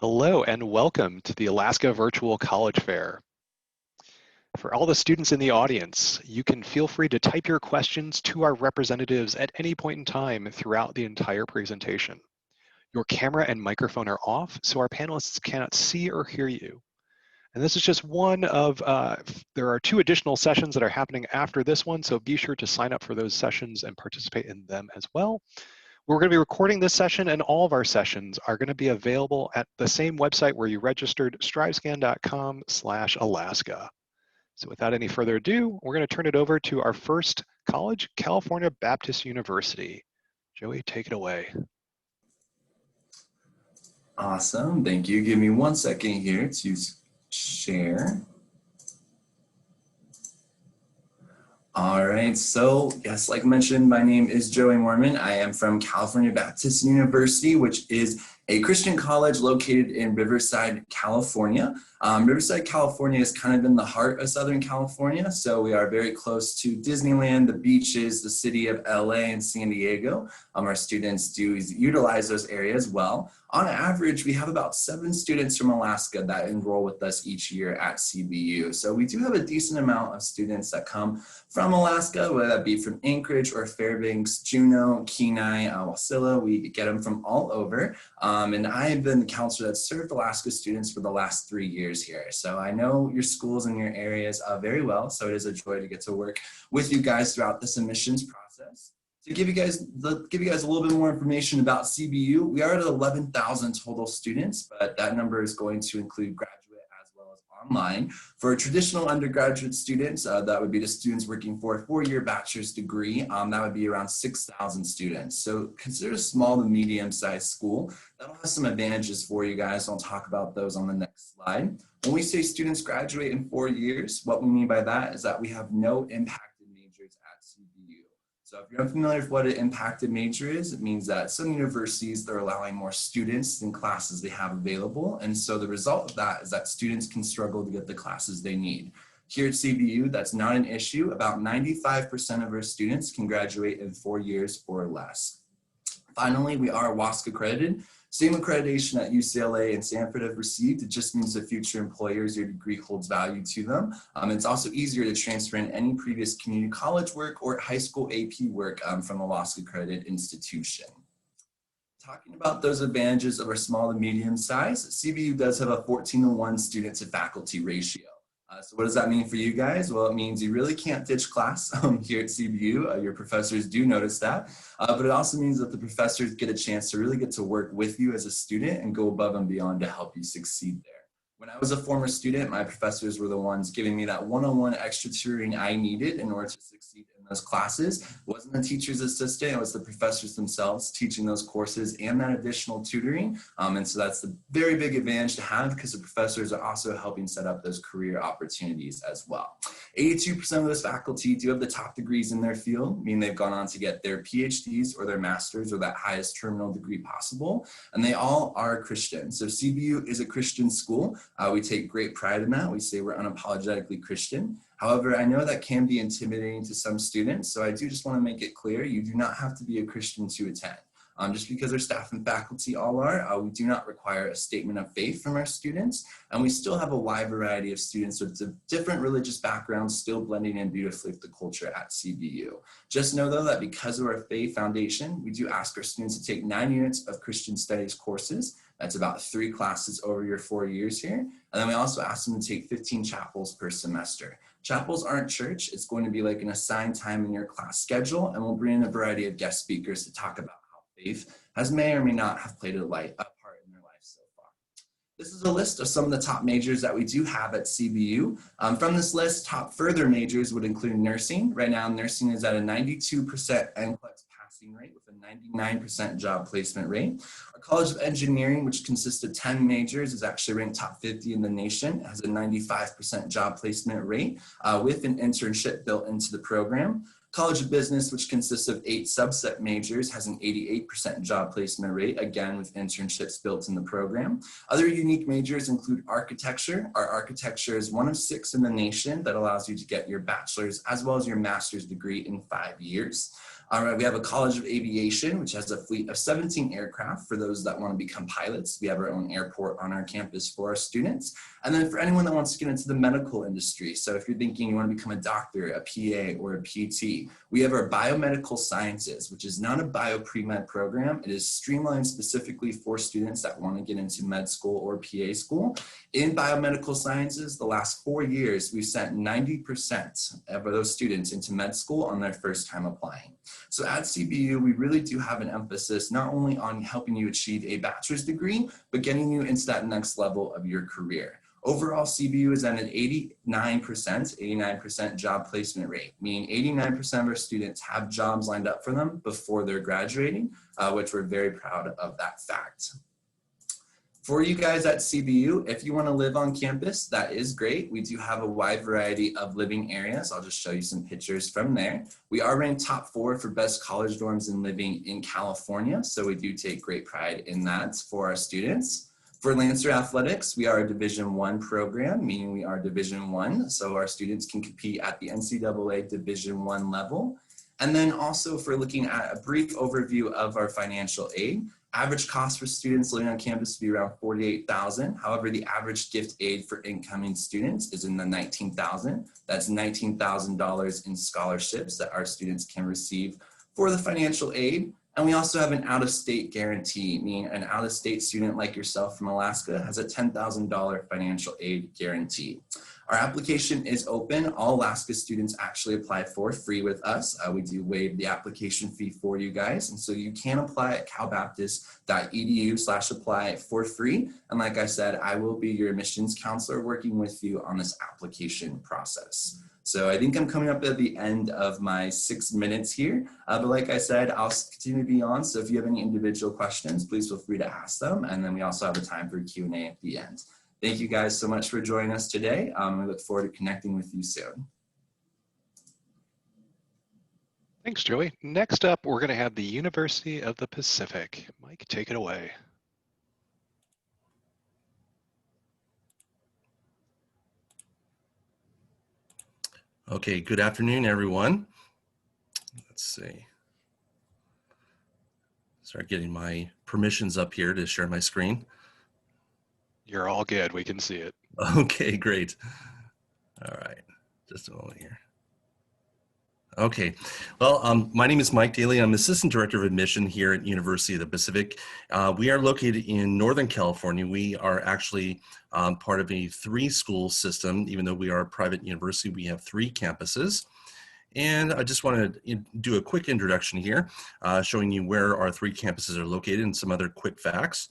Hello and welcome to the Alaska Virtual College Fair. For all the students in the audience, you can feel free to type your questions to our representatives at any point in time throughout the entire presentation. Your camera and microphone are off, so our panelists cannot see or hear you. And this is just one of, there are 2 additional sessions that are happening after this one, so be sure to sign up for those sessions and participate in them as well. We're going to be recording this session, and all of our sessions are going to be available at the same website where you registered, strivescan.com/Alaska. So without any further ado, we're going to turn it over to our first college, California Baptist University. Joey, take it away. Awesome, thank you. Give me 1 second here to share. All right, so yes, like mentioned, my name is Joey Mormon. I am from California Baptist University, which is a Christian college located in Riverside, California. Riverside, California is kind of in the heart of Southern California, so we are very close to Disneyland, the beaches, the city of LA and San Diego. Our students do utilize those areas well. On average, we have about 7 students from Alaska that enroll with us each year at CBU. So we do have a decent amount of students that come from Alaska, whether that be from Anchorage or Fairbanks, Juneau, Kenai, Wasilla. We get them from all over. And I have been the counselor that served Alaska students for the last 3 years here. So I know your schools and your areas very well. So it is a joy to get to work with you guys throughout this admissions process. To give you guys a little bit more information about CBU, we are at 11,000 total students, but that number is going to include graduate as well as online. For traditional undergraduate students, that would be the students working for a 4-year bachelor's degree, that would be around 6,000 students. So consider a small to medium-sized school. That'll have some advantages for you guys. I'll talk about those on the next slide. When we say students graduate in 4 years, what we mean by that is that we have no impacted majors at CBU. So if you're unfamiliar with what an impacted major is, it means that some universities, they're allowing more students than classes they have available. And so the result of that is that students can struggle to get the classes they need. Here at CBU, that's not an issue. About 95% of our students can graduate in 4 years or less. Finally, we are WASC accredited. Same accreditation that UCLA and Stanford have received. It just means that future employers, your degree holds value to them. It's also easier to transfer in any previous community college work or high school AP work from a WASC accredited institution. Talking about those advantages of our small to medium size, CBU does have a 14:1 student to faculty ratio. So what does that mean for you guys? Well, it means you really can't ditch class here at CBU. Your professors do notice that, but it also means that the professors get a chance to really get to work with you as a student and go above and beyond to help you succeed there. When I was a former student, my professors were the ones giving me that one-on-one extra tutoring I needed in order to succeed in those classes. It wasn't the teacher's assistant, it was the professors themselves teaching those courses and that additional tutoring. And so that's the very big advantage to have because the professors are also helping set up those career opportunities as well. 82% of those faculty do have the top degrees in their field, meaning they've gone on to get their PhDs or their master's or that highest terminal degree possible. And they all are Christian. So CBU is a Christian school. We take great pride in that. We say we're unapologetically Christian. However, I know that can be intimidating to some students, so I do just want to make it clear, you do not have to be a Christian to attend. Just because our staff and faculty all are, we do not require a statement of faith from our students, and we still have a wide variety of students with different religious backgrounds still blending in beautifully with the culture at CBU. Just know though that because of our faith foundation, we do ask our students to take 9 units of Christian studies courses. That's about 3 classes over your 4 years here. And then we also ask them to take 15 chapels per semester. Chapels aren't church. It's going to be like an assigned time in your class schedule, and we'll bring in a variety of guest speakers to talk about how faith may or may not have played a part in their life so far. This is a list of some of the top majors that we do have at CBU. From this list, top further majors would include nursing. Right now, nursing is at a 92% NCLEX passing rate with a 99% job placement rate. Our College of Engineering, which consists of 10 majors, is actually ranked top 50 in the nation. It has a 95% job placement rate with an internship built into the program. College of Business, which consists of 8 subset majors, has an 88% job placement rate, again with internships built in the program. Other unique majors include architecture. Our architecture is one of 6 in the nation that allows you to get your bachelor's as well as your master's degree in 5 years. All right, we have a College of Aviation, which has a fleet of 17 aircraft for those that want to become pilots. We have our own airport on our campus for our students. And then for anyone that wants to get into the medical industry, so if you're thinking you want to become a doctor, a PA, or a PT, we have our Biomedical Sciences, which is not a bio pre-med program. It is streamlined specifically for students that want to get into med school or PA school. In Biomedical Sciences, the last 4 years, we've sent 90% of those students into med school on their first time applying. So at CBU, we really do have an emphasis not only on helping you achieve a bachelor's degree, but getting you into that next level of your career. Overall, CBU is at an 89% job placement rate, meaning 89% of our students have jobs lined up for them before they're graduating, which we're very proud of that fact. For you guys at CBU, if you want to live on campus, that is great. We do have a wide variety of living areas. I'll just show you some pictures from there. We are ranked top 4 for best college dorms in living in California, so we do take great pride in that for our students. For Lancer Athletics, we are a Division I program, meaning we are Division I, so our students can compete at the NCAA Division I level. And then also for looking at a brief overview of our financial aid, average cost for students living on campus would be around $48,000. However, the average gift aid for incoming students is in the $19,000. That's $19,000 in scholarships that our students can receive for the financial aid. And we also have an out-of-state guarantee, meaning an out-of-state student like yourself from Alaska has a $10,000 financial aid guarantee. Our application is open. All Alaska students actually apply for free with us. We do waive the application fee for you guys. And so you can apply at calbaptist.edu/apply for free. And like I said, I will be your admissions counselor working with you on this application process. So I think I'm coming up at the end of my 6 minutes here. But like I said, I'll continue to be on. So if you have any individual questions, please feel free to ask them. And then we also have a time for Q&A at the end. Thank you guys so much for joining us today. We look forward to connecting with you soon. Thanks, Joey. Next up, we're going to have the University of the Pacific. Mike, take it away. Okay, good afternoon, everyone. Let's see. Start getting my permissions up here to share my screen. You're all good. We can see it. Okay, great. All right, just a moment here. Okay, well, my name is Mike Daly. I'm Assistant Director of Admission here at University of the Pacific. We are located in Northern California. We are actually part of a 3-school system. Even though we are a private university, we have 3 campuses. And I just want to do a quick introduction here, showing you where our 3 campuses are located and some other quick facts.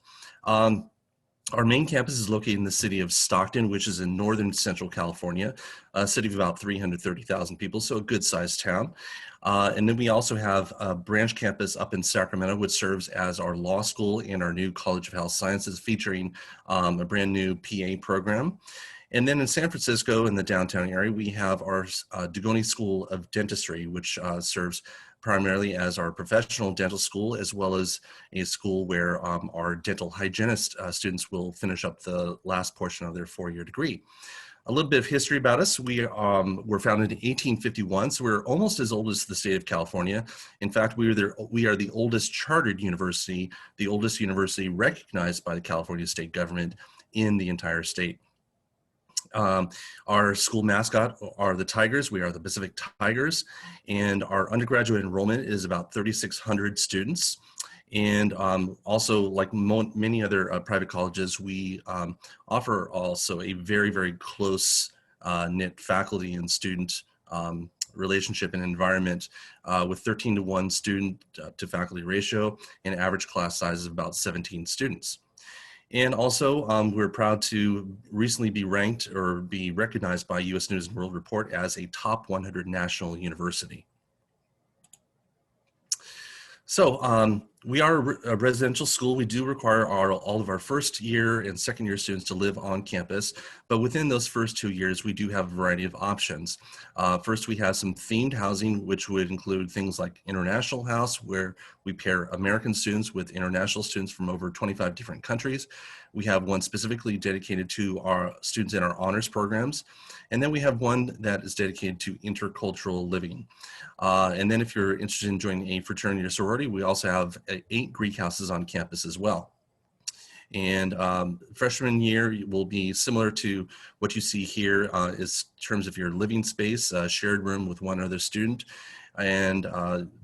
Our main campus is located in the city of Stockton, which is in northern central California, a city of about 330,000 people, so a good-sized town. And then we also have a branch campus up in Sacramento, which serves as our law school and our new College of Health Sciences, featuring a brand new PA program. And then in San Francisco, in the downtown area, we have our Dugoni School of Dentistry, which serves primarily as our professional dental school, as well as a school where our dental hygienist students will finish up the last portion of their 4-year degree. A little bit of history about us. We were founded in 1851, so we're almost as old as the state of California. In fact, we are the oldest chartered university, the oldest university recognized by the California state government in the entire state. Our school mascot are the Tigers. We are the Pacific Tigers, and our undergraduate enrollment is about 3,600 students. And also, like many other private colleges, we offer also a very, very close knit faculty and student relationship and environment with 13-to-1 student to faculty ratio and average class size of about 17 students. And also, we're proud to recently be ranked or be recognized by U.S. News & World Report as a top 100 national university. So We are a residential school. We do require all of our first year and second year students to live on campus, but within those first 2 years, we do have a variety of options. First, we have some themed housing, which would include things like International House, where we pair American students with international students from over 25 different countries. We have one specifically dedicated to our students in our honors programs. And then we have one that is dedicated to intercultural living. And then if you're interested in joining a fraternity or sorority, we also have 8 Greek houses on campus as well. And freshman year will be similar to what you see here is in terms of your living space, shared room with one other student. And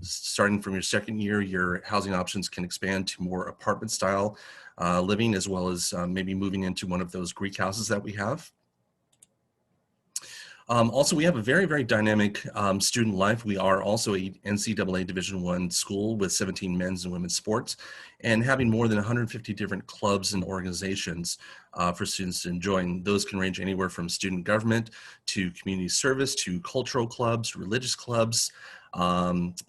starting from your second year, your housing options can expand to more apartment style living, as well as maybe moving into one of those Greek houses that we have. Also, we have a very, very dynamic student life. We are also a NCAA Division I school with 17 men's and women's sports, and having more than 150 different clubs and organizations for students to join. Those can range anywhere from student government to community service to cultural clubs, religious clubs.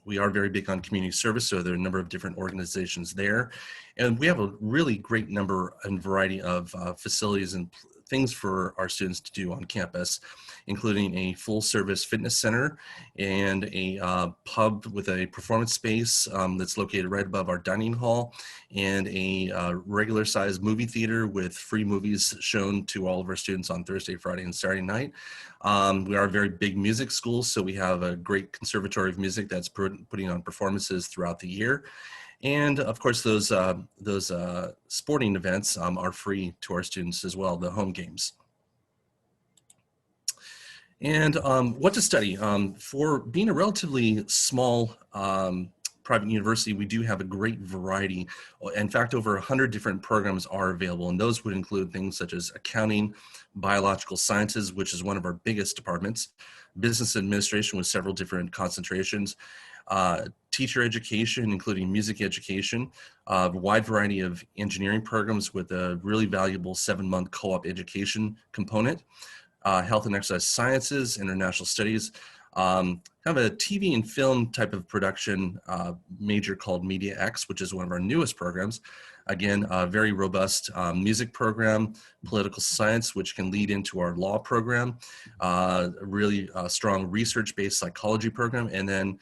We are very big on community service, so there are a number of different organizations there. And we have a really great number and variety of facilities and things for our students to do on campus, including a full service fitness center and a pub with a performance space that's located right above our dining hall, and a regular sized movie theater with free movies shown to all of our students on Thursday, Friday, and Saturday night. We are a very big music school, so we have a great conservatory of music that's putting on performances throughout the year. And of course, those sporting events are free to our students as well, the home games. And what to study? For being a relatively small private university, we do have a great variety. In fact, over 100 different programs are available, and those would include things such as accounting, biological sciences, which is one of our biggest departments, business administration with several different concentrations, teacher education, including music education, a wide variety of engineering programs with a really valuable 7-month co-op education component, health and exercise sciences, international studies, kind of a TV and film type of production major called Media X, which is one of our newest programs. Again, a very robust music program, political science, which can lead into our law program, a really strong research-based psychology program, and then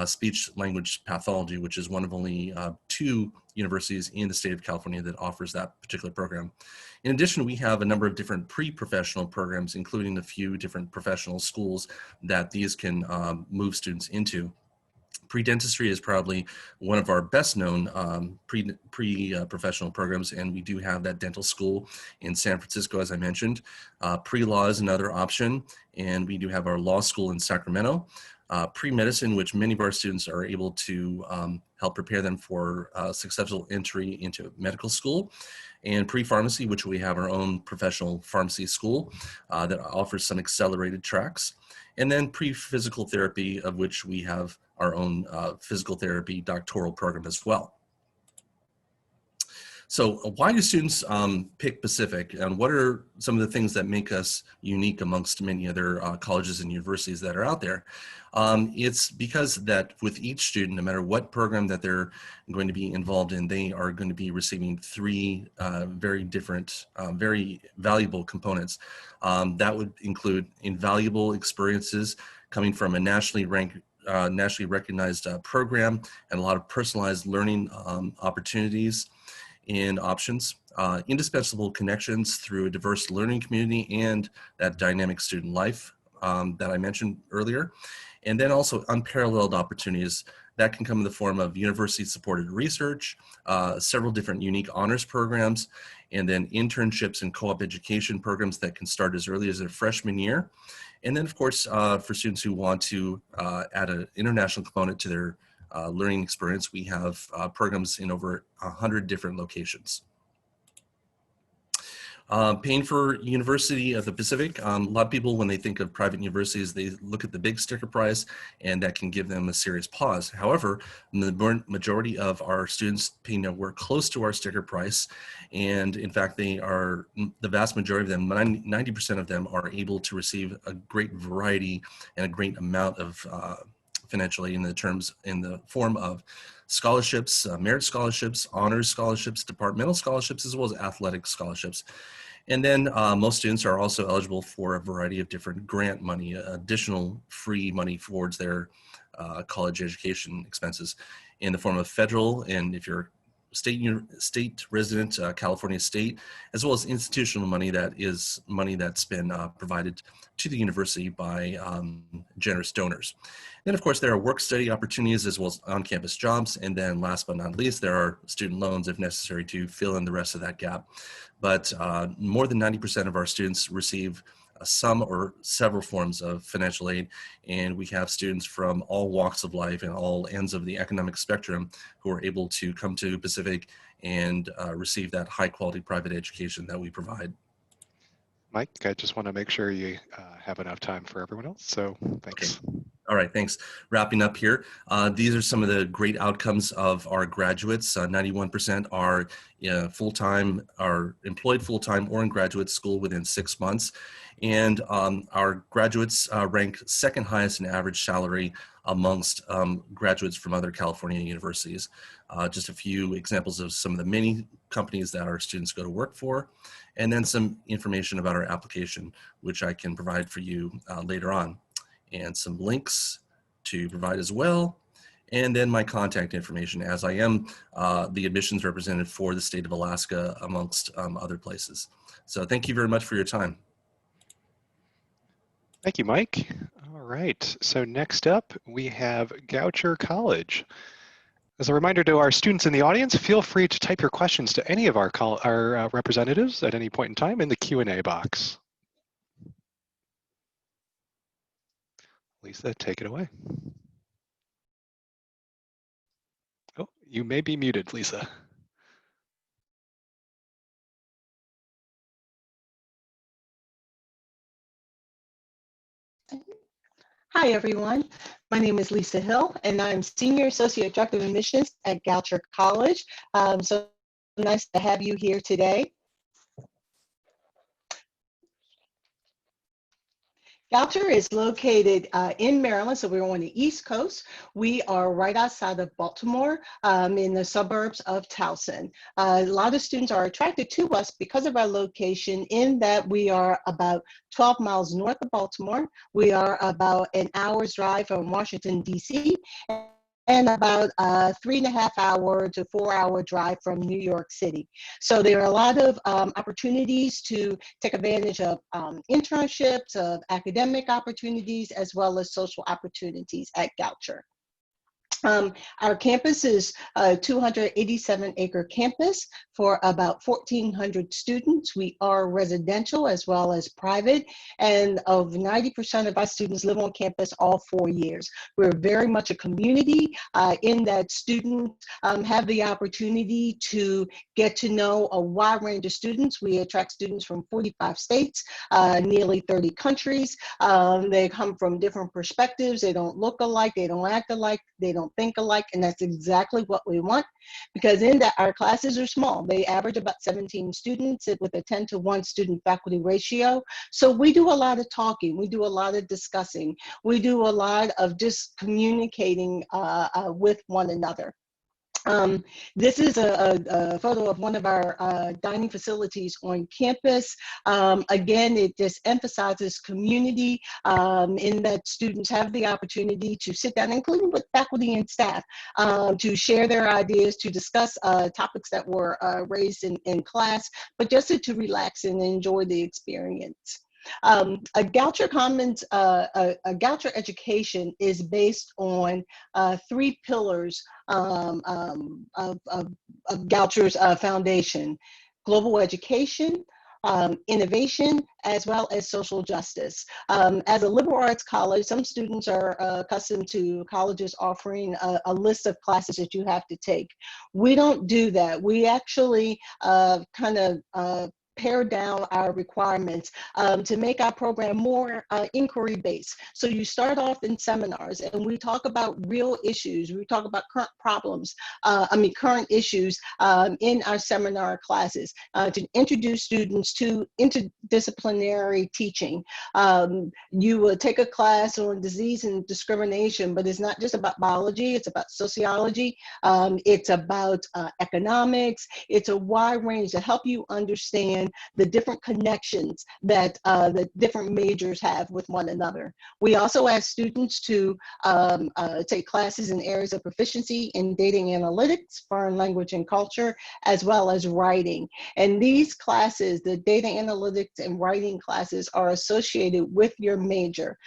speech language pathology, which is one of only 2 universities in the state of California that offers that particular program. In addition, we have a number of different pre-professional programs, including a few different professional schools that these can move students into. Pre-dentistry is probably one of our best known pre-professional programs, and we do have that dental school in San Francisco, as I mentioned. Pre-law is another option, and we do have our law school in Sacramento. Pre-medicine, which many of our students are able to help prepare them for successful entry into medical school. And pre-pharmacy, which we have our own professional pharmacy school that offers some accelerated tracks. And then pre-physical therapy, of which we have our own physical therapy doctoral program as well. So why do students pick Pacific, and what are some of the things that make us unique amongst many other colleges and universities that are out there? It's because that with each student, no matter what program that they're going to be involved in, they are going to be receiving 3 very different, very valuable components. That would include invaluable experiences coming from a nationally recognized program, and a lot of personalized learning opportunities and options, indispensable connections through a diverse learning community and that dynamic student life that I mentioned earlier. And then also unparalleled opportunities that can come in the form of university-supported research, several different unique honors programs, and then internships and co-op education programs that can start as early as their freshman year. And then, of course, for students who want to add an international component to their learning experience, we have programs in over 100 different locations. Paying for University of the Pacific. A lot of people, when they think of private universities, they look at the big sticker price, and that can give them a serious pause. However, the majority of our students pay nowhere close to our sticker price. And in fact, the vast majority of them, 90% of them, are able to receive a great variety and a great amount of financially in the form of scholarships, merit scholarships, honors scholarships, departmental scholarships, as well as athletic scholarships. And then most students are also eligible for a variety of different grant money, additional free money towards their college education expenses in the form of federal, and if you're state resident, California state, as well as institutional money that is money that's been provided to the university by generous donors. Then of course there are work study opportunities as well as on-campus jobs, and then last but not least there are student loans if necessary to fill in the rest of that gap. But more than 90% of our students receive some or several forms of financial aid, and we have students from all walks of life and all ends of the economic spectrum who are able to come to Pacific and receive that high quality private education that we provide. Mike, I just want to make sure you have enough time for everyone else, so thanks. Okay. All right, thanks. Wrapping up here, these are some of the great outcomes of our graduates. 91% are full-time, are employed full-time or in graduate school within 6 months. And our graduates rank second highest in average salary amongst graduates from other California universities. Just a few examples of some of the many companies that our students go to work for, and then some information about our application, which I can provide for you later on, and some links to provide as well, and then my contact information, as I am the admissions representative for the state of Alaska amongst other places. So thank you very much for your time. Thank you, Mike. All right, so next up we have Goucher College. As a reminder to our students in the audience, feel free to type your questions to any of our representatives at any point in time in the Q&A box. Lisa, take it away. Oh, you may be muted, Lisa. Hi, everyone. My name is Lisa Hill, and I'm Senior Associate Director of Admissions at Goucher College. So nice to have you here today. Goucher is located in Maryland, so we're on the East Coast. We are right outside of Baltimore in the suburbs of Towson. A lot of students are attracted to us because of our location in that we are about 12 miles north of Baltimore. We are about an hour's drive from Washington, D.C., and about a 3.5 hour to 4 hour drive from New York City. So there are a lot of opportunities to take advantage of internships, of academic opportunities, as well as social opportunities at Goucher. Our campus is a 287-acre campus for about 1,400 students. We are residential as well as private, and of 90% of our students live on campus all 4 years. We're very much a community in that students have the opportunity to get to know a wide range of students. We attract students from 45 states, nearly 30 countries. They come from different perspectives. They don't look alike, they don't act alike, they don't think alike, and that's exactly what we want, because in that our classes are small. They average about 17 students with a 10-to-1 student faculty ratio. So we do a lot of talking, we do a lot of discussing, we do a lot of just communicating with one another. This is a photo of one of our dining facilities on campus. Again, it just emphasizes community in that students have the opportunity to sit down, including with faculty and staff, to share their ideas, to discuss topics that were raised in class, but just to relax and enjoy the experience. A Goucher Commons, a Goucher education is based on 3 pillars of Goucher's foundation: global education, innovation, as well as social justice. As a liberal arts college, some students are accustomed to colleges offering a list of classes that you have to take. We don't do that. We actually kind of pare down our requirements to make our program more inquiry-based. So you start off in seminars and we talk about real issues. We talk about current problems, current issues in our seminar classes to introduce students to interdisciplinary teaching. You will take a class on disease and discrimination, but it's not just about biology, it's about sociology, it's about economics. It's a wide range to help you understand the different connections that the different majors have with one another. We also ask students to take classes in areas of proficiency in data analytics, foreign language and culture, as well as writing. And these classes, the data analytics and writing classes, are associated with your major.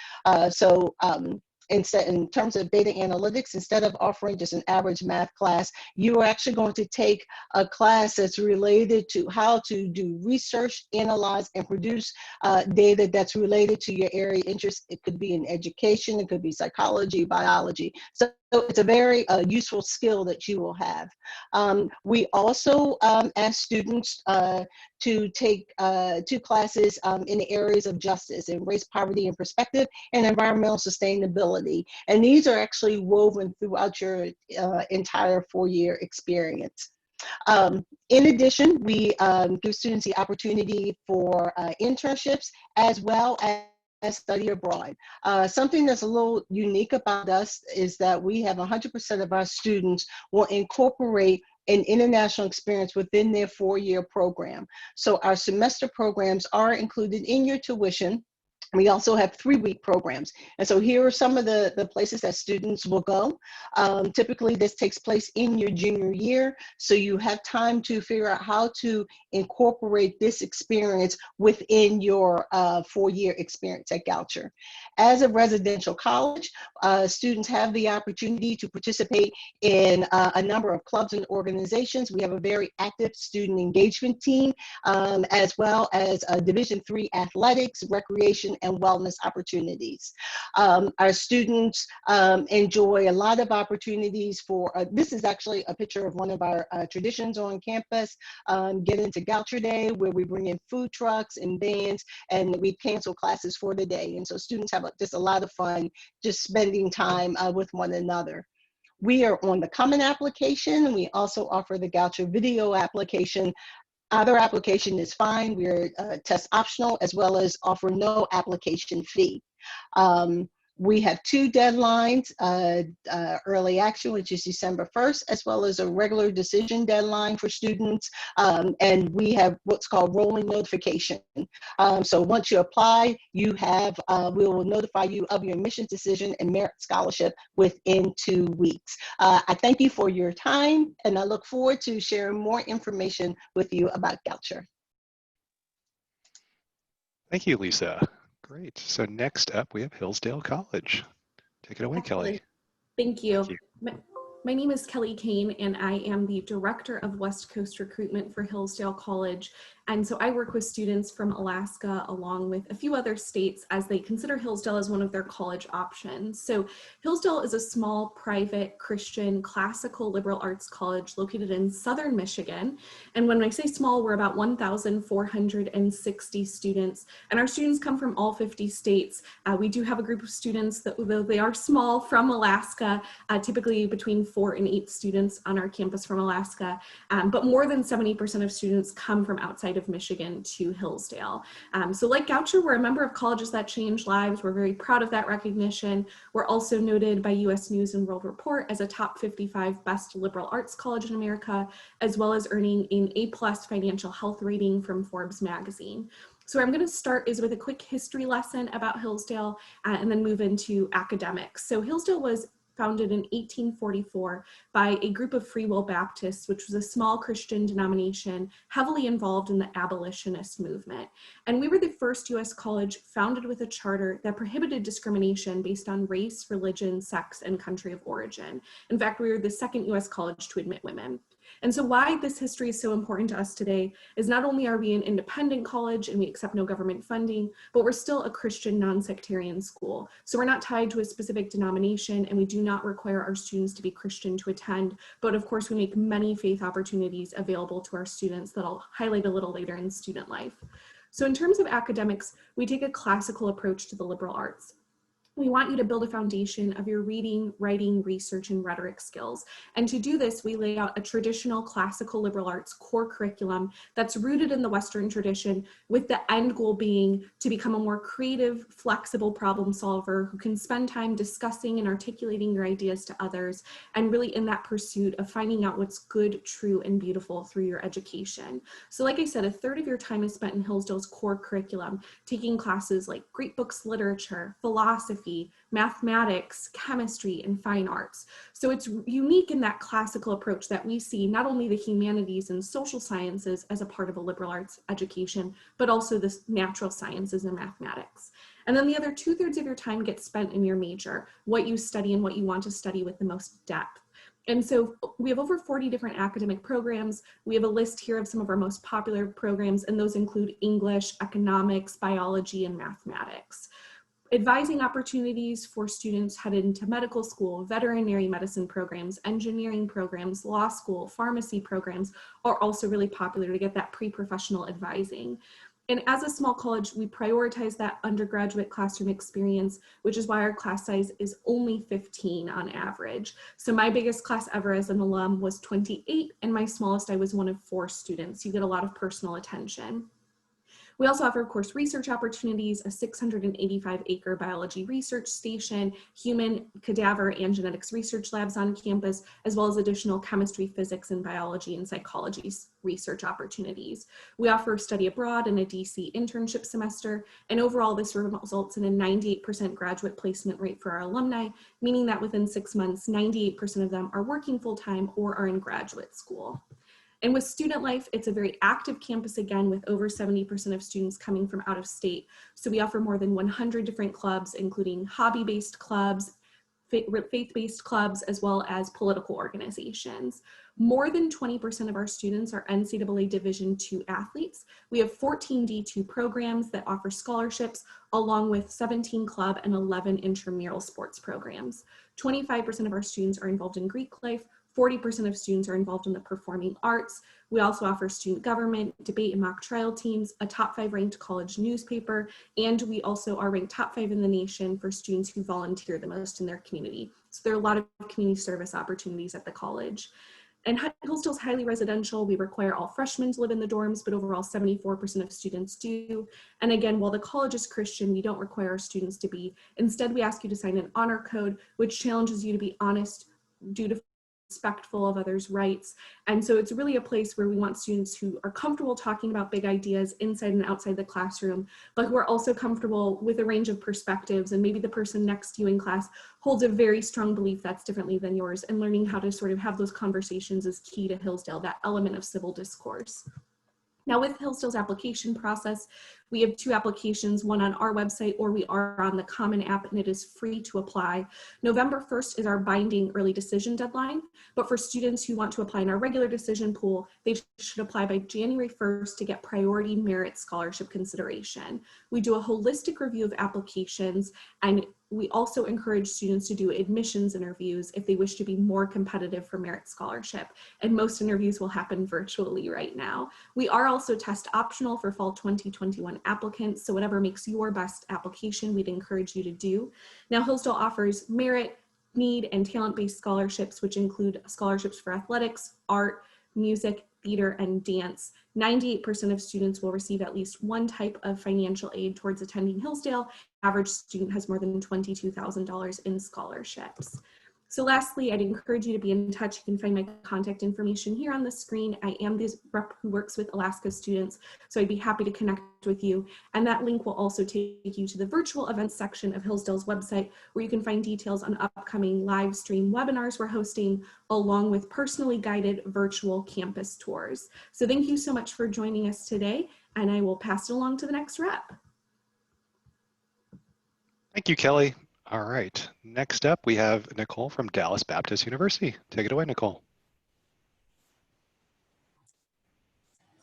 Instead, in terms of data analytics, instead of offering just an average math class, you are actually going to take a class that's related to how to do research, analyze, and produce data that's related to your area of interest. It could be in education, it could be psychology, biology. So it's a very useful skill that you will have. We also ask students to take 2 classes in the areas of justice and race, poverty, and perspective, and environmental sustainability. And these are actually woven throughout your entire 4-year experience. In addition, we give students the opportunity for internships as well as study abroad. Something that's a little unique about us is that we have 100% of our students will incorporate an international experience within their 4-year program. So our semester programs are included in your tuition. We also have 3-week programs. And so here are some of the places that students will go. Typically, this takes place in your junior year. So you have time to figure out how to incorporate this experience within your 4-year experience at Goucher. As a residential college, students have the opportunity to participate in a number of clubs and organizations. We have a very active student engagement team, as well as Division III athletics, recreation, and wellness opportunities. Our students enjoy a lot of opportunities for, this is actually a picture of one of our traditions on campus, Get Into Goucher Day, where we bring in food trucks and bands, and we cancel classes for the day. And so students have just a lot of fun just spending time with one another. We are on the Common application. We also offer the Goucher video application. Either application is fine. We're test optional, as well as offer no application fee. We have 2 deadlines, early action, which is December 1st, as well as a regular decision deadline for students. And we have what's called rolling notification. So once you apply, you have, we will notify you of your admissions decision and merit scholarship within 2 weeks. I thank you for your time, and I look forward to sharing more information with you about Goucher. Thank you, Lisa. Great. So next up, we have Hillsdale College. Take it away, Kelly. Thank you. Thank you. My name is Kelly Kane, and I am the Director of West Coast Recruitment for Hillsdale College. And so I work with students from Alaska along with a few other states as they consider Hillsdale as one of their college options. So Hillsdale is a small, private, Christian, classical liberal arts college located in southern Michigan. And when I say small, we're about 1,460 students. And our students come from all 50 states. We do have a group of students that, though they are small, from Alaska, typically between 4 and 8 students on our campus from Alaska. But more than 70% of students come from outside of Michigan to Hillsdale. So like Goucher, we're a member of Colleges That Change Lives. We're very proud of that recognition. We're also noted by US News and World Report as a top 55 best liberal arts college in America, as well as earning an A+ financial health rating from Forbes magazine. So where I'm going to start is with a quick history lesson about Hillsdale and then move into academics. So Hillsdale was founded in 1844 by a group of Free Will Baptists, which was a small Christian denomination heavily involved in the abolitionist movement. And we were the first US college founded with a charter that prohibited discrimination based on race, religion, sex, and country of origin. In fact, we were the second US college to admit women. And so why this history is so important to us today is not only are we an independent college and we accept no government funding, but we're still a Christian non-sectarian school. So we're not tied to a specific denomination, and we do not require our students to be Christian to attend. But of course, we make many faith opportunities available to our students that I'll highlight a little later in student life. So in terms of academics, we take a classical approach to the liberal arts. We want you to build a foundation of your reading, writing, research, and rhetoric skills. And to do this, we lay out a traditional classical liberal arts core curriculum that's rooted in the Western tradition, with the end goal being to become a more creative, flexible problem solver who can spend time discussing and articulating your ideas to others, and really in that pursuit of finding out what's good, true, and beautiful through your education. So like I said, a third of your time is spent in Hillsdale's core curriculum, taking classes like Greek books, literature, philosophy, mathematics, chemistry, and fine arts. So it's unique in that classical approach that we see not only the humanities and social sciences as a part of a liberal arts education, but also the natural sciences and mathematics. And then the other 2/3 of your time gets spent in your major, what you study and what you want to study with the most depth. And so we have over 40 different academic programs. We have a list here of some of our most popular programs, and those include English, economics, biology, and mathematics. Advising opportunities for students headed into medical school, veterinary medicine programs, engineering programs, law school, pharmacy programs are also really popular to get that pre-professional advising. And as a small college, we prioritize that undergraduate classroom experience, which is why our class size is only 15 on average. So my biggest class ever as an alum was 28, and my smallest, I was one of 4 students. You get a lot of personal attention. We also offer, of course, research opportunities, a 685-acre biology research station, human, cadaver, and genetics research labs on campus, as well as additional chemistry, physics, and biology and psychology research opportunities. We offer study abroad and a DC internship semester, and overall this results in a 98% graduate placement rate for our alumni, meaning that within 6 months, 98% of them are working full-time or are in graduate school. And with student life, it's a very active campus again, with over 70% of students coming from out of state. So we offer more than 100 different clubs, including hobby-based clubs, faith-based clubs, as well as political organizations. More than 20% of our students are NCAA Division II athletes. We have 14 D2 programs that offer scholarships, along with 17 club and 11 intramural sports programs. 25% of our students are involved in Greek life. 40% of students are involved in the performing arts. We also offer student government, debate and mock trial teams, a top 5 ranked college newspaper, and we also are ranked top 5 in the nation for students who volunteer the most in their community. So there are a lot of community service opportunities at the college. And Hillsdale's highly residential. We require all freshmen to live in the dorms, but overall 74% of students do. And again, while the college is Christian, we don't require our students to be. Instead, we ask you to sign an honor code, which challenges you to be honest, dutiful, respectful of others' rights. And so it's really a place where we want students who are comfortable talking about big ideas inside and outside the classroom, but who are also comfortable with a range of perspectives. And maybe the person next to you in class holds a very strong belief that's differently than yours, and learning how to sort of have those conversations is key to Hillsdale, that element of civil discourse. Now with Hillsdale's application process, we have 2 applications, one on our website, or we are on the Common App, and it is free to apply. November 1st is our binding early decision deadline, but for students who want to apply in our regular decision pool, they should apply by January 1st to get priority merit scholarship consideration. We do a holistic review of applications, and we also encourage students to do admissions interviews if they wish to be more competitive for merit scholarship, and most interviews will happen virtually right now. We are also test optional for fall 2021 applicants, so whatever makes your best application, we'd encourage you to do. Now, Hillsdale offers merit, need, and talent-based scholarships, which include scholarships for athletics, art, music, theater, and dance. 98% of students will receive at least one type of financial aid towards attending Hillsdale. Average student has more than $22,000 in scholarships. So lastly, I'd encourage you to be in touch. You can find my contact information here on the screen. I am the rep who works with Alaska students, so I'd be happy to connect with you. And that link will also take you to the virtual events section of Hillsdale's website, where you can find details on upcoming live stream webinars we're hosting, along with personally guided virtual campus tours. So thank you so much for joining us today, and I will pass it along to the next rep. Thank you, Kelly. All right, next up we have Nicole from Dallas Baptist University. Take it away, Nicole.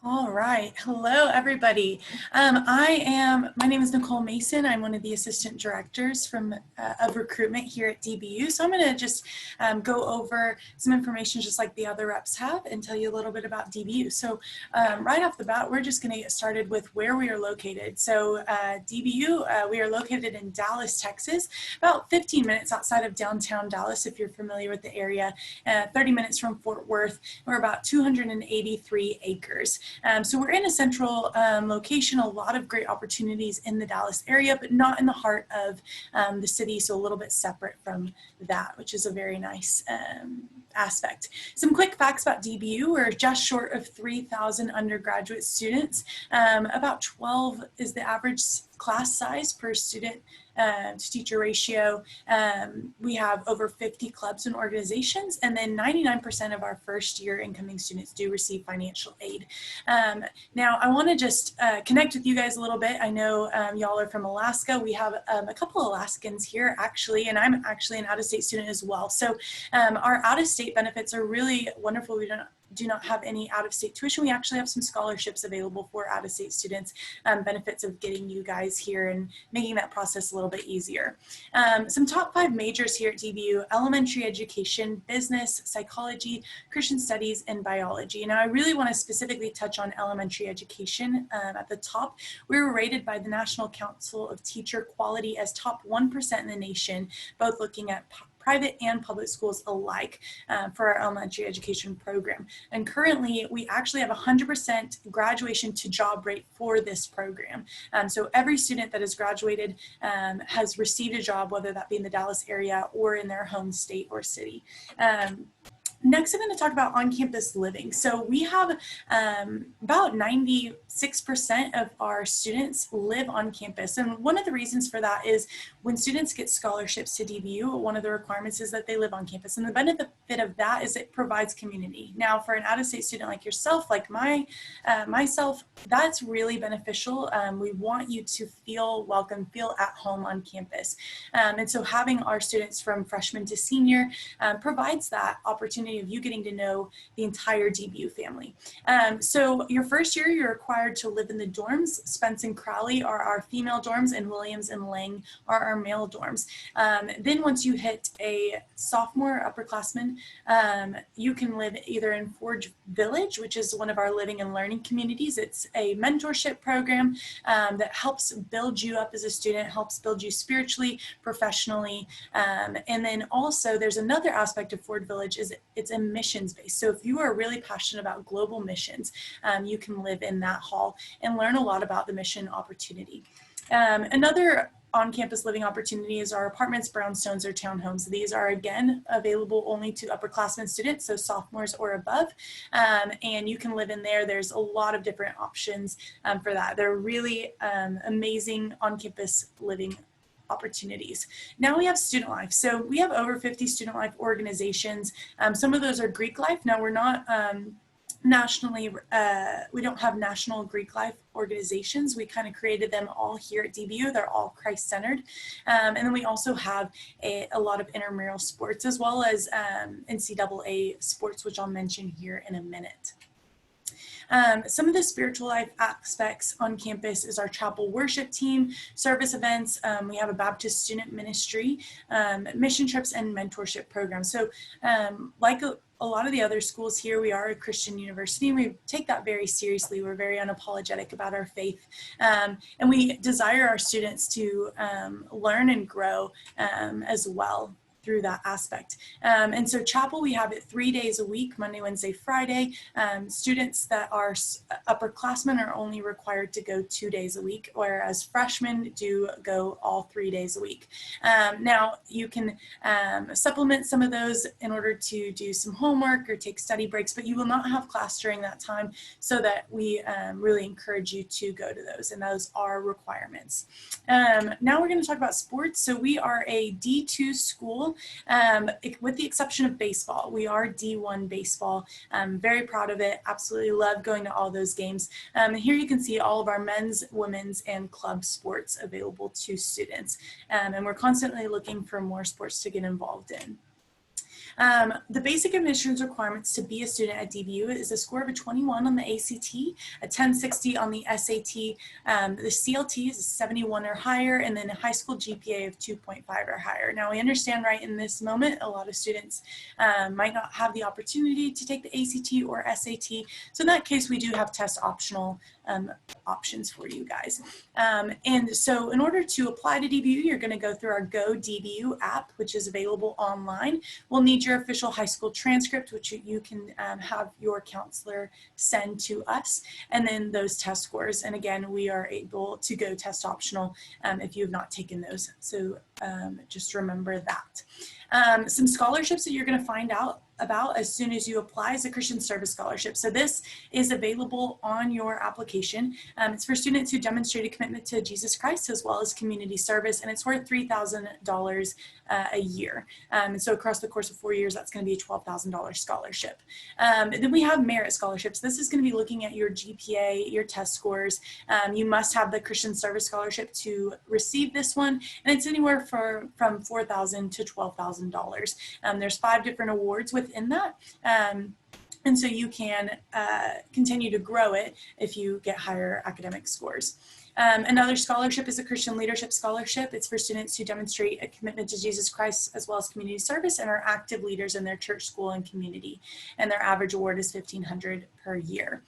All right. Hello, everybody. My name is Nicole Mason. I'm one of the assistant directors of recruitment here at DBU. So I'm going to just go over some information just like the other reps have and tell you a little bit about DBU. So right off the bat, we're just going to get started with where we are located. So DBU, we are located in Dallas, Texas, about 15 minutes outside of downtown Dallas, if you're familiar with the area, 30 minutes from Fort Worth. We're about 283 acres. So we're in a central location, a lot of great opportunities in the Dallas area, but not in the heart of the city, so a little bit separate from that, which is a very nice aspect. Some quick facts about DBU. We're just short of 3,000 undergraduate students. About 12 is the average class size per student to teacher ratio. We have over 50 clubs and organizations, and then 99% of our first year incoming students do receive financial aid. Now I want to just connect with you guys a little bit. I know y'all are from Alaska. We have a couple Alaskans here actually, and I'm actually an out-of-state student as well. So our out-of-state benefits are really wonderful. We do not have any out-of-state tuition. We actually have some scholarships available for out-of-state students, benefits of getting you guys here and making that process a little bit easier. Some top 5 majors here at DBU: elementary education, business, psychology, Christian studies, and biology. Now I really want to specifically touch on elementary education. At the top, we were rated by the National Council of Teacher Quality as top 1% in the nation, both looking at private and public schools alike for our elementary education program. And currently, we actually have 100% graduation to job rate for this program. So every student that has graduated has received a job, whether that be in the Dallas area or in their home state or city. Next, I'm going to talk about on-campus living. So we have about 96% of our students live on campus. And one of the reasons for that is when students get scholarships to DBU, one of the requirements is that they live on campus. And the benefit of that is it provides community. Now, for an out-of-state student like yourself, like myself, that's really beneficial. We want you to feel welcome, feel at home on campus. And so having our students from freshman to senior provides that opportunity of you getting to know the entire DBU family. So your first year, you're required to live in the dorms. Spence and Crowley are our female dorms, and Williams and Lang are our male dorms. Then once you hit a sophomore upperclassman, you can live either in Forge Village, which is one of our living and learning communities. It's a mentorship program that helps build you up as a student, helps build you spiritually, professionally. And then also there's another aspect of Ford Village is it's a missions base. So if you are really passionate about global missions, you can live in that hall and learn a lot about the mission opportunity. Another on-campus living opportunity is our apartments, brownstones, or townhomes. These are again available only to upperclassmen students, so sophomores or above, and you can live in there. There's a lot of different options for that. They're really amazing on-campus living opportunities. Now we have student life. So we have over 50 student life organizations. Some of those are Greek life. Now we're not nationally, we don't have national Greek life organizations. We kind of created them all here at DBU. They're all Christ-centered. And then we also have a lot of intramural sports as well as NCAA sports, which I'll mention here in a minute. Some of the spiritual life aspects on campus is our chapel worship team, service events. We have a Baptist student ministry, mission trips, and mentorship programs. So like a lot of the other schools here, we are a Christian university, and we take that very seriously. We're very unapologetic about our faith. And we desire our students to learn and grow as well through that aspect. And so chapel, we have it 3 days a week, Monday, Wednesday, Friday. Students that are upperclassmen are only required to go 2 days a week, whereas freshmen do go all 3 days a week. Now you can supplement some of those in order to do some homework or take study breaks, but you will not have class during that time, so that we really encourage you to go to those, and those are requirements. Now we're going to talk about sports. So we are a D2 school, with the exception of baseball. We are D1 baseball. I'm very proud of it. Absolutely love going to all those games. And here you can see all of our men's, women's, and club sports available to students. And we're constantly looking for more sports to get involved in. The basic admissions requirements to be a student at DBU is a score of a 21 on the ACT, a 1060 on the SAT, the CLT is a 71 or higher, and then a high school GPA of 2.5 or higher. Now, we understand right in this moment, a lot of students might not have the opportunity to take the ACT or SAT. So in that case, we do have test optional options for you guys. And so in order to apply to DBU, you're going to go through our Go DBU app, which is available online. We'll need your official high school transcript, which you can have your counselor send to us, and then those test scores. And again, we are able to go test optional if you have not taken those. So just remember that. Some scholarships that you're going to find out about as soon as you apply is a Christian Service Scholarship. So this is available on your application. It's for students who demonstrate a commitment to Jesus Christ as well as community service, and it's worth $3,000 a year. And so across the course of 4 years, that's going to be a $12,000 scholarship. And then we have merit scholarships. This is going to be looking at your GPA, your test scores. You must have the Christian Service Scholarship to receive this one, and it's anywhere from $4,000 to $12,000. There's 5 different awards within that. And so you can continue to grow it if you get higher academic scores. Another scholarship is a Christian Leadership Scholarship. It's for students who demonstrate a commitment to Jesus Christ as well as community service and are active leaders in their church, school, and community. And their average award is $1,500 per year.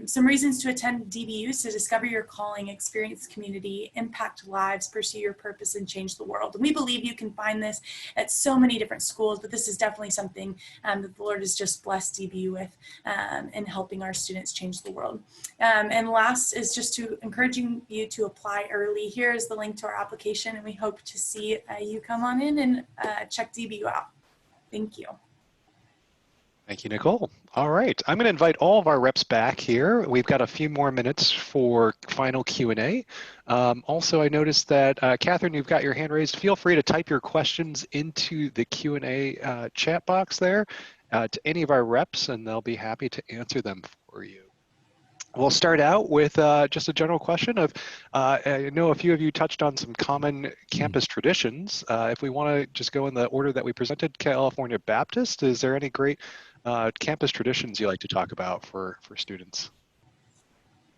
Some reasons to attend DBU is to discover your calling, experience community, impact lives, pursue your purpose, and change the world. And we believe you can find this at so many different schools, but this is definitely something that the Lord has just blessed DBU with in helping our students change the world. And last is just to encouraging you to apply early. Here is the link to our application, and we hope to see you come on in and check DBU out. Thank you. Thank you, Nicole. All right, I'm going to invite all of our reps back here. We've got a few more minutes for final Q&A. Also, I noticed that, Catherine, you've got your hand raised. Feel free to type your questions into the Q&A chat box there to any of our reps, and they'll be happy to answer them for you. We'll start out with just a general question of, I know a few of you touched on some common campus traditions. If we want to just go in the order that we presented, California Baptist, is there any great campus traditions you like to talk about for students?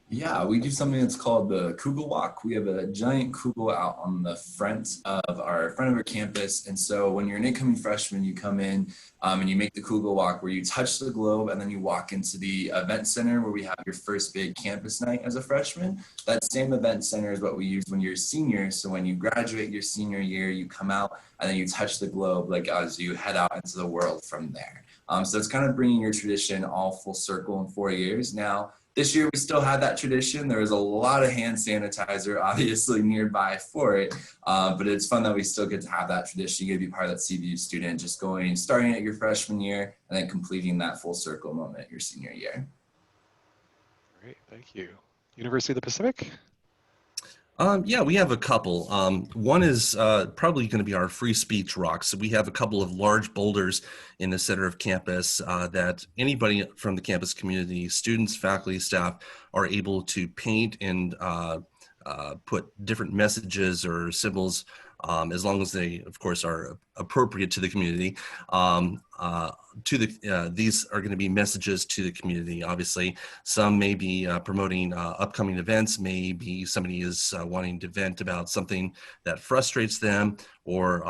Yeah, we do something that's called the Kugel Walk. We have a giant Kugel out on the front of our campus. And so when you're an incoming freshman, you come in and you make the Kugel Walk where you touch the globe and then you walk into the event center where we have your first big campus night as a freshman. That same event center is what we use when you're a senior. So when you graduate your senior year, you come out and then you touch the globe like as you head out into the world from there. So it's kind of bringing your tradition all full circle in 4 years. Now, this year, we still had that tradition. There was a lot of hand sanitizer, obviously, nearby for it. But it's fun that we still get to have that tradition. You get to be part of that CBU student, just starting at your freshman year and then completing that full circle moment your senior year. Great, thank you. University of the Pacific? Yeah, we have a couple. One is probably going to be our free speech rocks. So we have a couple of large boulders in the center of campus that anybody from the campus community, students, faculty, staff, are able to paint and put different messages or symbols, as long as they, of course, are appropriate to the community. These are going to be messages to the community. Obviously, some may be promoting upcoming events. Maybe somebody is wanting to vent about something that frustrates them, or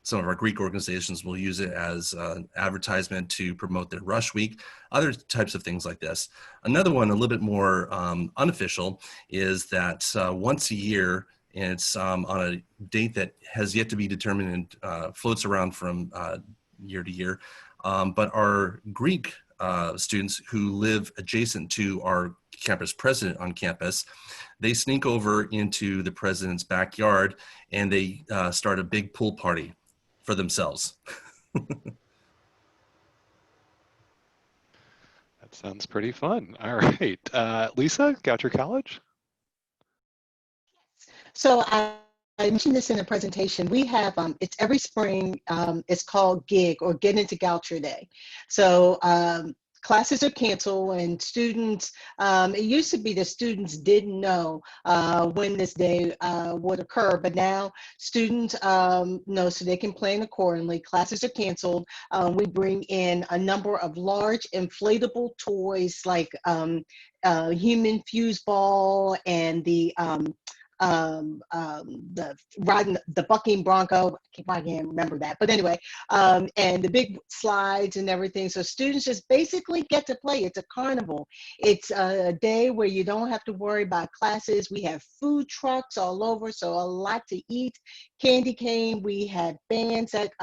some of our Greek organizations will use it as an advertisement to promote their rush week, other types of things like this. Another one, a little bit more unofficial, is that once a year, and it's on a date that has yet to be determined and floats around from year to year. But our Greek students who live adjacent to our campus president on campus, they sneak over into the president's backyard and they start a big pool party for themselves. That sounds pretty fun. All right, Lisa, Goucher College? So I mentioned this in the presentation. We have, it's every spring, it's called GIG, or Get Into Goucher Day. So classes are canceled and students, it used to be the students didn't know when this day would occur, but now students know so they can plan accordingly. Classes are canceled. We bring in a number of large inflatable toys like human fuse ball and the riding the bucking bronco. I can't remember that, but anyway, and the big slides and everything. So students just basically get to play. It's a carnival. It's a day where you don't have to worry about classes. We have food trucks all over, so a lot to eat. Candy cane. We have bands that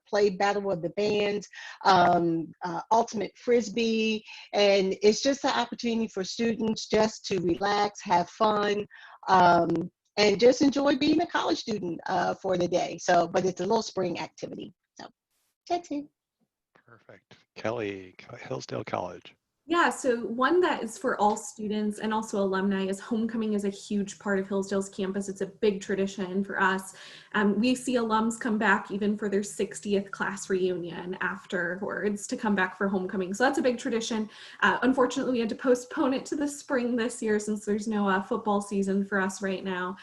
play Battle of the Bands, ultimate frisbee, and it's just an opportunity for students just to relax, have fun, and just enjoy being a college student for the day. So, but it's a little spring activity. So that's it. Perfect. Kelly, Hillsdale College. Yeah, so one that is for all students and also alumni is homecoming is a huge part of Hillsdale's campus. It's a big tradition for us. We see alums come back even for their 60th class reunion afterwards to come back for homecoming. So that's a big tradition. Unfortunately, we had to postpone it to the spring this year since there's no football season for us right now.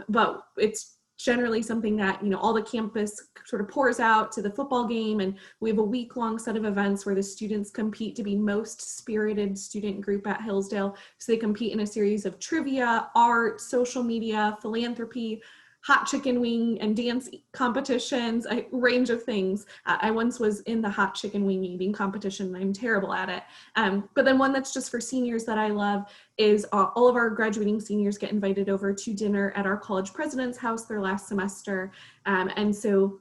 But it's generally something that, you know, all the campus sort of pours out to the football game, and we have a week-long set of events where the students compete to be most spirited student group at Hillsdale. So they compete in a series of trivia, art, social media, philanthropy, hot chicken wing and dance competitions, a range of things. I once was in the hot chicken wing eating competition. I'm terrible at it. But then one that's just for seniors that I love is all of our graduating seniors get invited over to dinner at our college president's house their last semester. And so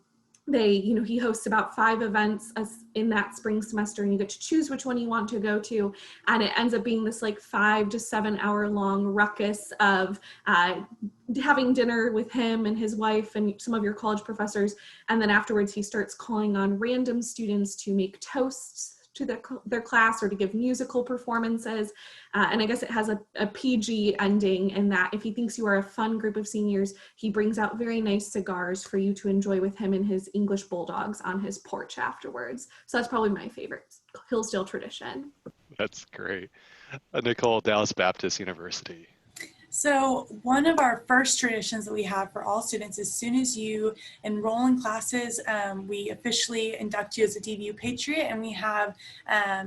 he hosts about 5 events in that spring semester, and you get to choose which one you want to go to. And it ends up being this like 5 to 7 hour long ruckus of having dinner with him and his wife and some of your college professors. And then afterwards, he starts calling on random students to make toasts to their class or to give musical performances. And I guess it has a PG ending in that if he thinks you are a fun group of seniors, he brings out very nice cigars for you to enjoy with him and his English bulldogs on his porch afterwards. So that's probably my favorite Hillsdale tradition. That's great. Nicole, Dallas Baptist University. So one of our first traditions that we have for all students, as soon as you enroll in classes, we officially induct you as a DBU Patriot, and we have,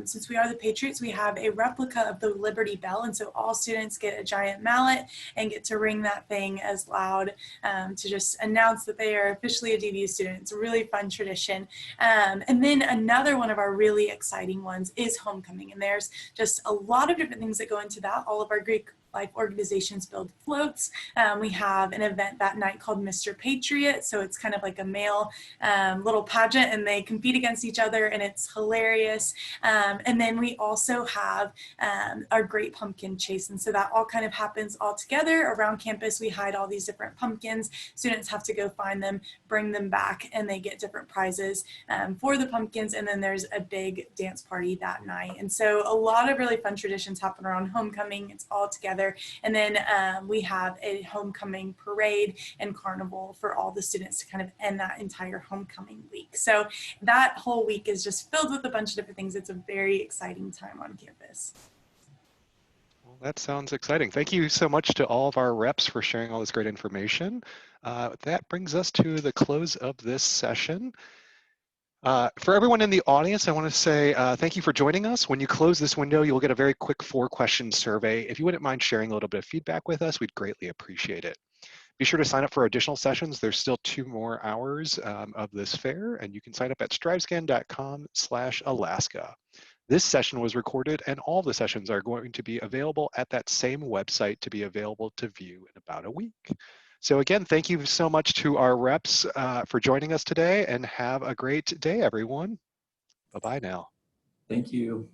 since we are the Patriots, we have a replica of the Liberty Bell, and so all students get a giant mallet and get to ring that thing as loud to just announce that they are officially a DBU student. It's a really fun tradition. And then another one of our really exciting ones is homecoming, and there's just a lot of different things that go into that. All of our Greek life organizations build floats. We have an event that night called Mr. Patriot. So it's kind of like a male little pageant, and they compete against each other, and it's hilarious. And then we also have our Great Pumpkin Chase. And so that all kind of happens all together around campus. We hide all these different pumpkins. Students have to go find them, bring them back, and they get different prizes for the pumpkins. And then there's a big dance party that night. And so a lot of really fun traditions happen around homecoming. It's all together. And then we have a homecoming parade and carnival for all the students to kind of end that entire homecoming week. So that whole week is just filled with a bunch of different things. It's a very exciting time on campus. Well, that sounds exciting. Thank you so much to all of our reps for sharing all this great information. That brings us to the close of this session. For everyone in the audience, I want to say thank you for joining us. When you close this window, you'll get a very quick 4-question survey. If you wouldn't mind sharing a little bit of feedback with us, we'd greatly appreciate it. Be sure to sign up for additional sessions. There's still 2 more hours of this fair, and you can sign up at strivescan.com/Alaska. This session was recorded, and all the sessions are going to be available at that same website to be available to view in about a week. So again, thank you so much to our reps for joining us today, and have a great day, everyone. Bye-bye now. Thank you.